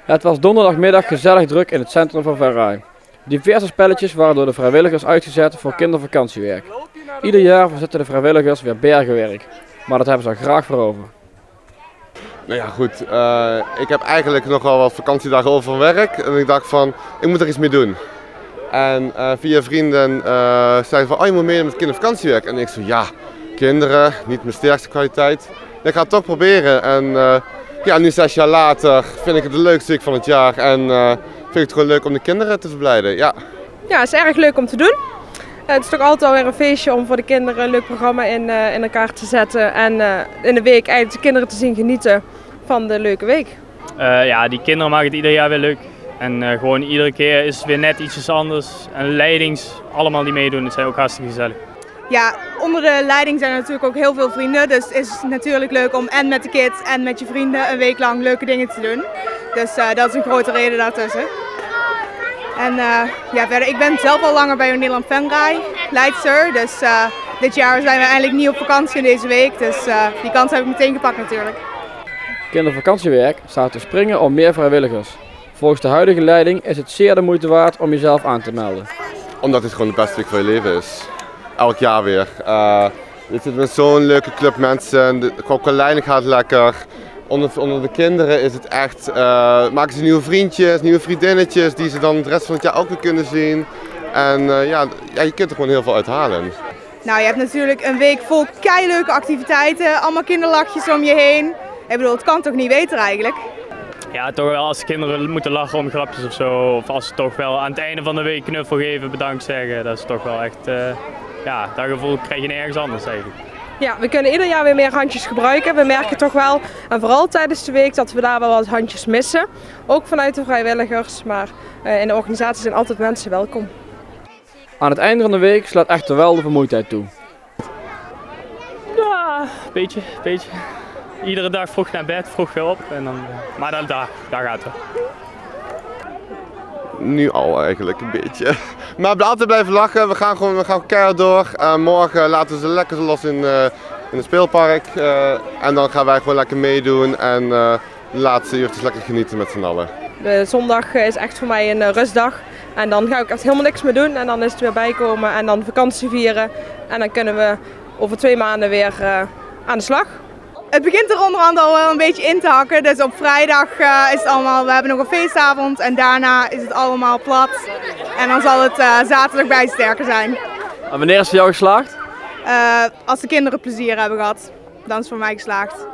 Het was donderdagmiddag gezellig druk in het centrum van Venray. Diverse spelletjes waren door de vrijwilligers uitgezet voor kindervakantiewerk. Ieder jaar verzetten de vrijwilligers weer bergenwerk, maar dat hebben ze al graag voor over. Nou ja goed, ik heb eigenlijk nog wel wat vakantiedagen over van werk en ik dacht van, ik moet er iets mee doen. En via vrienden zeiden van, oh je moet meedoen met kindervakantiewerk. En ik zo, ja, kinderen, niet mijn sterkste kwaliteit. Ik ga het toch proberen en ja, nu 6 jaar later vind ik het de leukste week van het jaar en vind ik het gewoon leuk om de kinderen te verblijden. Ja, het is erg leuk om te doen. Het is toch altijd alweer een feestje om voor de kinderen een leuk programma in elkaar te zetten. En in de week eigenlijk de kinderen te zien genieten van de leuke week. Ja, die kinderen maken het ieder jaar weer leuk. En gewoon iedere keer is het weer net ietsjes anders. En leidings, allemaal die meedoen, het zijn ook hartstikke gezellig. Ja, onder de leiding zijn er natuurlijk ook heel veel vrienden. Dus het is natuurlijk leuk om en met de kids en met je vrienden een week lang leuke dingen te doen. Dus dat is een grote reden daartussen. En ja, verder, ik ben zelf al langer bij Nederland Venray, leidster. Dus dit jaar zijn we eigenlijk niet op vakantie in deze week. Dus die kans heb ik meteen gepakt natuurlijk. Kindervakantiewerk staat te springen om meer vrijwilligers. Volgens de huidige leiding is het zeer de moeite waard om jezelf aan te melden. Omdat het gewoon de beste week van je leven is. Elk jaar weer. Je zit met zo'n leuke club mensen, qua leiding gaat lekker. Onder de kinderen is het echt, maken ze nieuwe vriendjes, nieuwe vriendinnetjes die ze dan de rest van het jaar ook weer kunnen zien. En ja, je kunt er gewoon heel veel uithalen. Nou, je hebt natuurlijk een week vol keileuke activiteiten, allemaal kinderlachjes om je heen. Ik bedoel, het kan toch niet beter eigenlijk? Ja, toch wel als kinderen moeten lachen om grapjes of zo. Of als ze toch wel aan het einde van de week knuffel geven, bedankt zeggen. Dat is toch wel echt, ja, dat gevoel krijg je nergens anders eigenlijk. Ja, we kunnen ieder jaar weer meer handjes gebruiken. We merken toch wel, en vooral tijdens de week, dat we daar wel wat handjes missen. Ook vanuit de vrijwilligers, maar in de organisatie zijn altijd mensen welkom. Aan het einde van de week slaat echter wel de vermoeidheid toe. Ja, beetje. Iedere dag vroeg naar bed, vroeg weer op. En dan, maar daar gaat het. Nu al eigenlijk een beetje. Maar we altijd blijven lachen, we gaan keihard door. Morgen laten we ze lekker los in het speelpark. En dan gaan wij gewoon lekker meedoen en de laatste uurtjes lekker genieten met z'n allen. De zondag is echt voor mij een rustdag. En dan ga ik echt helemaal niks meer doen en dan is het weer bijkomen en dan vakantie vieren. En dan kunnen we over 2 maanden weer aan de slag. Het begint er onderhand al wel een beetje in te hakken, dus op vrijdag is het allemaal, we hebben nog een feestavond en daarna is het allemaal plat. En dan zal het zaterdag bij sterker zijn. En wanneer is het voor jou geslaagd? Als de kinderen plezier hebben gehad, dan is het voor mij geslaagd.